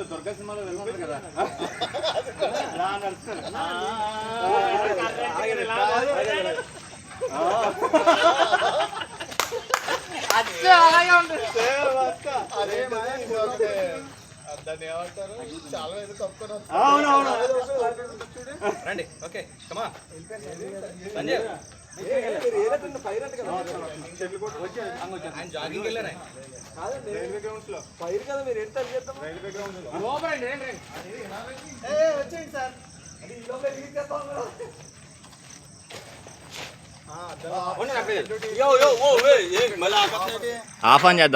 దుర్గా సినిమాలో వెళ్తారు కదా దాన్ని ఏమంటారు చాలా మంది కప్పుకొని రండి ఓకే కమా ఆయన జాగింగ్ వెళ్ళారా రైల్వే గ్రౌండ్స్ లో పైరు కదా మీరు ఎంత చేద్దాం రైల్వే గ్రౌండ్స్ లో వచ్చేయండి సార్ ఆఫ్ ఆన్ చేద్దాం.